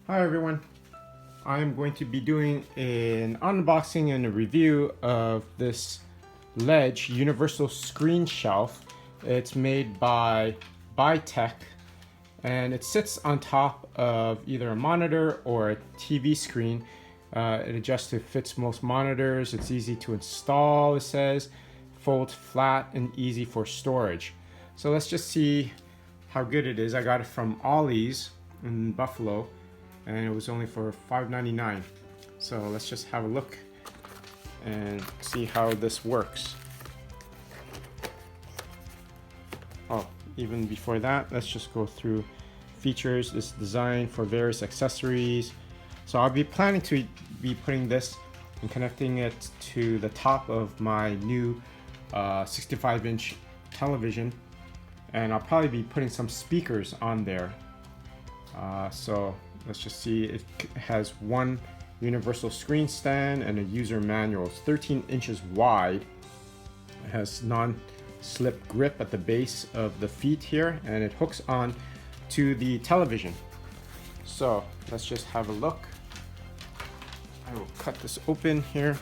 Hi everyone, I'm going to be doing an unboxing and a review of this ledge universal screen shelf. It's made by Tech and it sits on top of either a monitor or a TV screen. It adjusts to fits most monitors. It's easy to install, it says, folds flat and easy for storage. So let's just see how good it is. I got it from Ollie's in Buffalo and it was only for $5.99. So let's just have a look and see how this works. Oh, even before that, let's just go through features. It's designed for various accessories. So I'll be planning to be putting this and connecting it to the top of my new 65-inch television, and I'll probably be putting some speakers on there. So let's just see. It has one universal screen stand and a user manual. It's 13 inches wide. It has non-slip grip at the base of the feet here, and it hooks on to the television. So let's just have a look. I will cut this open here.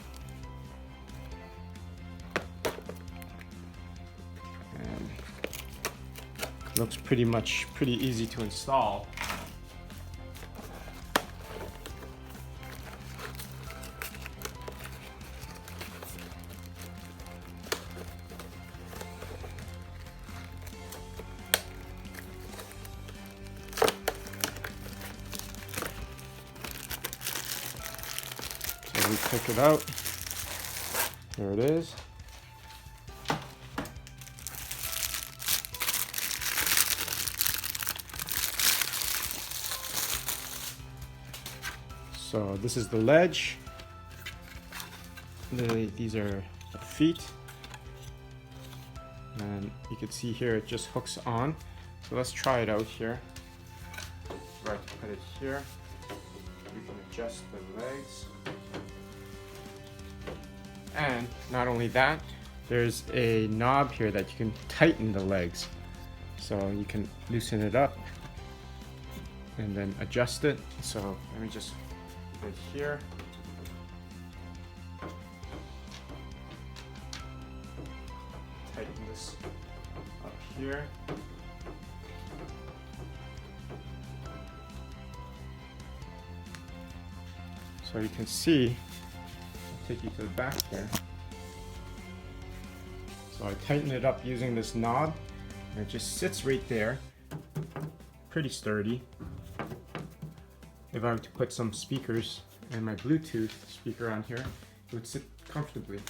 And looks pretty easy to install. So we pick it out. There it is. So this is the ledge. These are the feet. And you can see here it just hooks on. So let's try it out here. Right, put it here. You can adjust the legs. And not only that, there's a knob here that you can tighten the legs. So you can loosen it up and then adjust it. So let me just put it here. Tighten this up here. So you can see, I'll take you to the back here. So I tighten it up using this knob, and it just sits right there. Pretty sturdy. If I were to put some speakers and my Bluetooth speaker on here, it would sit comfortably.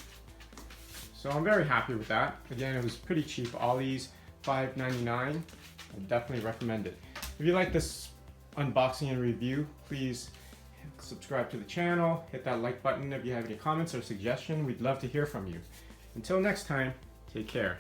So I'm very happy with that. Again, it was pretty cheap. Ollie's $5.99. I definitely recommend it. If you like this unboxing and review, please subscribe to the channel, hit that like button if you have any comments or suggestions. We'd love to hear from you. Until next time, take care.